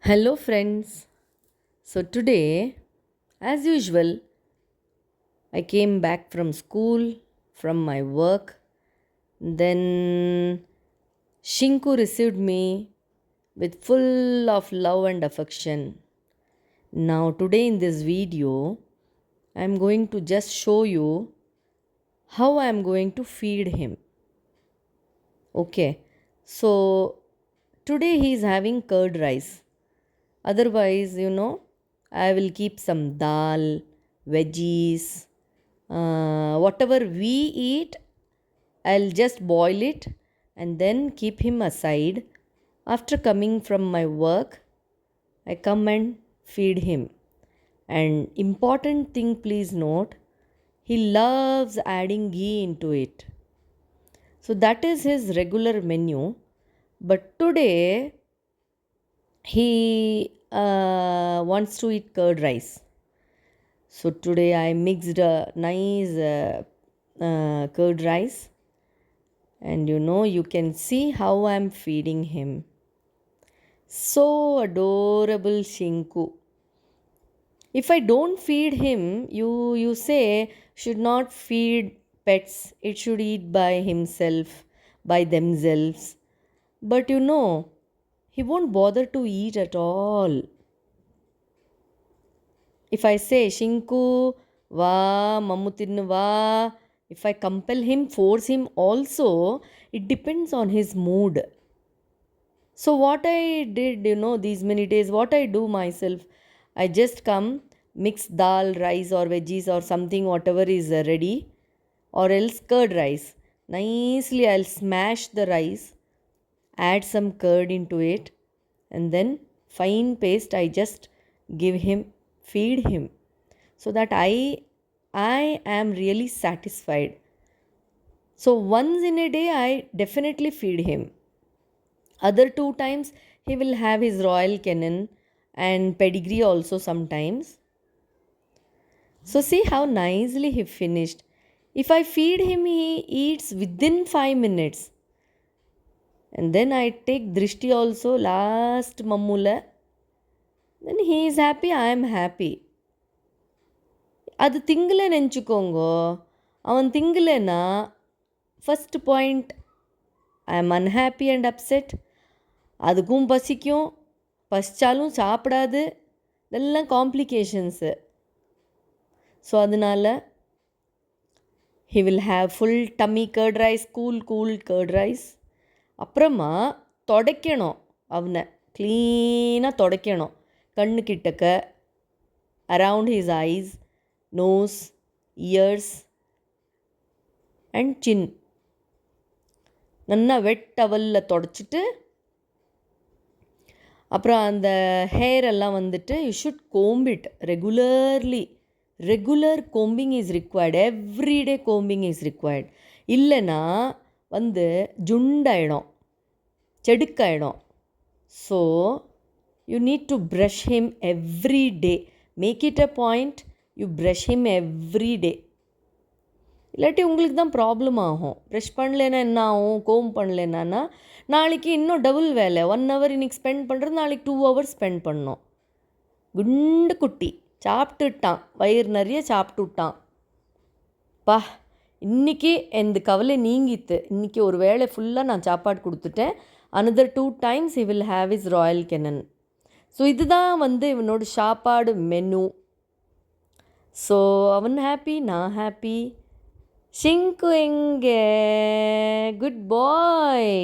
Hello, friends. So, today, as usual, I came back from school, from my work. Then, Shinku received me with full of love and affection. Now, today in this video, I am going to just show you how I am going to feed him. Okay, so today he is having curd rice. Otherwise, I will keep some dal, veggies, whatever we eat, I'll just boil it and then keep him aside. After coming from my work, I come and feed him. And important thing, please note, he loves adding ghee into it. So that is his regular menu. But today, he wants to eat curd rice. So today I mixed a nice curd rice, and you can see how I'm feeding him. So adorable Shinku. If I don't feed him, you say should not feed pets. It should eat by himself, by themselves. But he won't bother to eat at all. If I say, Shinku, va, mammu va, if I compel him, force him also, it depends on his mood. So, what I did, these many days, what I do myself, I just come, mix dal, rice, or veggies, or something, whatever is ready, or else curd rice. Nicely, I'll smash the rice, add some curd into it, and then fine paste I just give him, feed him, so that I am really satisfied. So once in a day I definitely feed him. Other two times he will have his Royal Canin and pedigree also sometimes. So see how nicely he finished. If I feed him, he eats within 5 minutes. And then I take Drishti also last Mammula. Then he is happy, I am happy. அது திங்கலை நினச்சிக்கோங்கோ அவன் திங்கலைன்னா first point I am unhappy and upset. அதுக்கும் பசிக்கும், பசித்தாலும் சாப்பிடாது, இதெல்லாம் காம்ப்ளிகேஷன்ஸு. ஸோ அதனால் he will have full tummy curd rice, cool curd rice. அப்புறமா துடைக்கணும், அவனை க்ளீனாக துடைக்கணும். கண்ணு கிட்டக்க, around his eyes, nose, ears and chin. நல்லா வெட் டவலில் தொடச்சிட்டு அப்புறம் அந்த ஹேர் எல்லாம் வந்துட்டு you should comb it regularly. Regular combing is required, everyday combing is required. இல்லைன்னா வந்து ஜுண்டாயிடும், செடுக்காயிடும். So you need to brush him every day. Make it a point, you brush him every day. இல்லாட்டி உங்களுக்கு தான் problem ஆகும். Brush பண்ணலைன்னா என்ன ஆகும், கோம் பண்ணலைன்னா நாளைக்கு இன்னும் டபுள் வேலை. 1 hour இன்றைக்கி ஸ்பெண்ட் பண்ணுறது, நாளைக்கு 2 hours ஸ்பெண்ட் பண்ணோம். குண்டு குட்டி சாப்பிட்டுட்டான், வயிறு நிறைய சாப்பிட்டு விட்டான். பா இன்றைக்கி எந்த கவலை நீங்கித்து. இன்றைக்கி ஒரு வேளை ஃபுல்லாக நான் சாப்பாடு கொடுத்துட்டேன். another 2 times he will have his Royal Canin. So இதுதான் வந்து இவனோட சாப்பாடு மெனு. ஸோ அவன் ஹாப்பி, நான் ஹாப்பி. ஷிங்கு எங்கே, குட் பாய்.